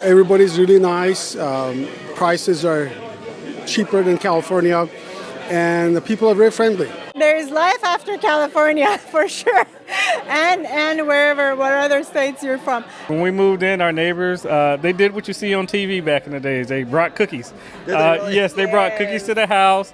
Everybody's really nice. Prices are cheaper than California, and the people are very friendly. There's life after California for sure, and what other states you're from. When we moved in, our neighbors, they did what you see on TV back in the days. They brought cookies. Yes, they brought cookies to the house.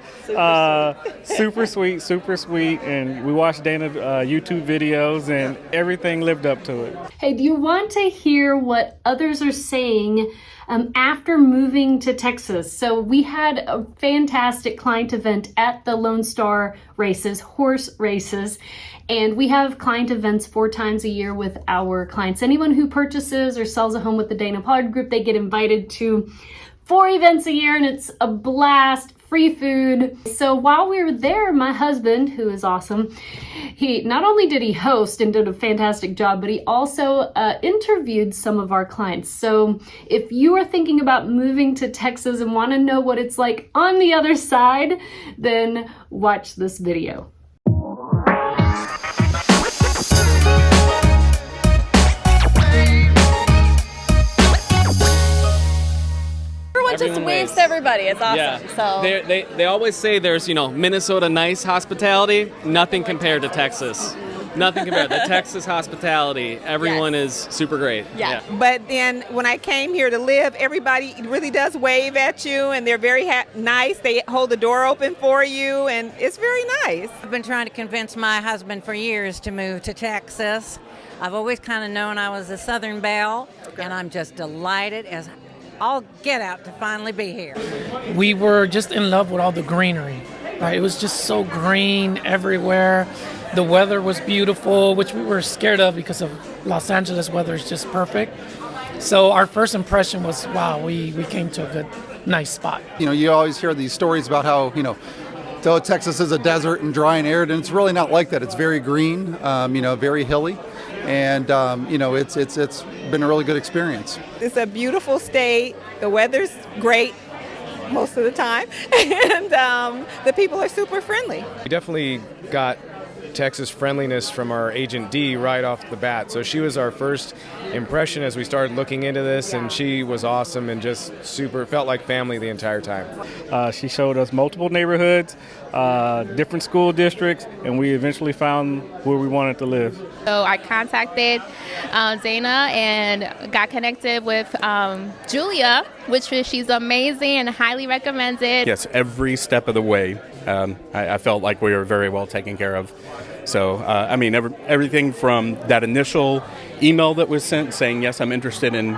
Super sweet. And we watched Dana YouTube videos, and everything lived up to it. Hey, do you want to hear what others are saying after moving to Texas? So we had a fantastic client event at the Lone Star races, horse races, and we have client events 4 times a year with our clients. Anyone who purchases or sells a home with the Dana Pollard Group, they get invited to 4 events a year, and it's a blast. Free food. So while we were there, my husband, who is awesome, he not only did he host and did a fantastic job, but he also interviewed some of our clients. So if you are thinking about moving to Texas and want to know what it's like on the other side, then watch this video. Just waves to everybody. It's awesome. Yeah. So they always say there's Minnesota nice hospitality. Nothing compared to Texas. Nothing compared. The Texas hospitality. Everyone is super great. Yeah. But then when I came here to live, everybody really does wave at you, and they're very nice. They hold the door open for you, and it's very nice. I've been trying to convince my husband for years to move to Texas. I've always kind of known I was a Southern belle, and I'm just delighted as I'll get out to finally be here. We were just in love with all the greenery, right? It was just so green everywhere. The weather was beautiful, which we were scared of because of Los Angeles weather is just perfect. So our first impression was, wow, we came to a good, nice spot. You always hear these stories about how, though Texas is a desert and dry and arid, and it's really not like that. It's very green, very hilly. And it's been a really good experience. It's a beautiful state. The weather's great most of the time, and the people are super friendly. We definitely got Texas friendliness from our agent Dee right off the bat. So she was our first impression as we started looking into this, and she was awesome and just felt like family the entire time. She showed us multiple neighborhoods, different school districts, and we eventually found where we wanted to live. So I contacted Dana and got connected with Julia, she's amazing and highly recommended. Yes, every step of the way, I felt like we were very well taken care of. So, everything from that initial email that was sent saying, yes, I'm interested in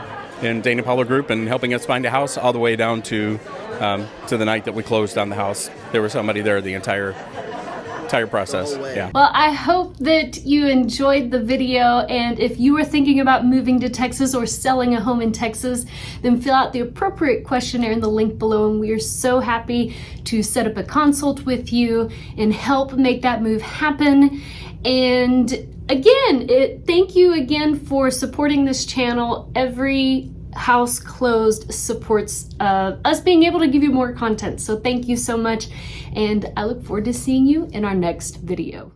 Dana Pollard Group and helping us find a house, all the way down to the night that we closed on the house. There was somebody there the entire process. Yeah. Well, I hope that you enjoyed the video, and if you are thinking about moving to Texas or selling a home in Texas, then fill out the appropriate questionnaire in the link below, and we are so happy to set up a consult with you and help make that move happen. And again, thank you again for supporting this channel. Every house closed supports us being able to give you more content. So thank you so much, and I look forward to seeing you in our next video.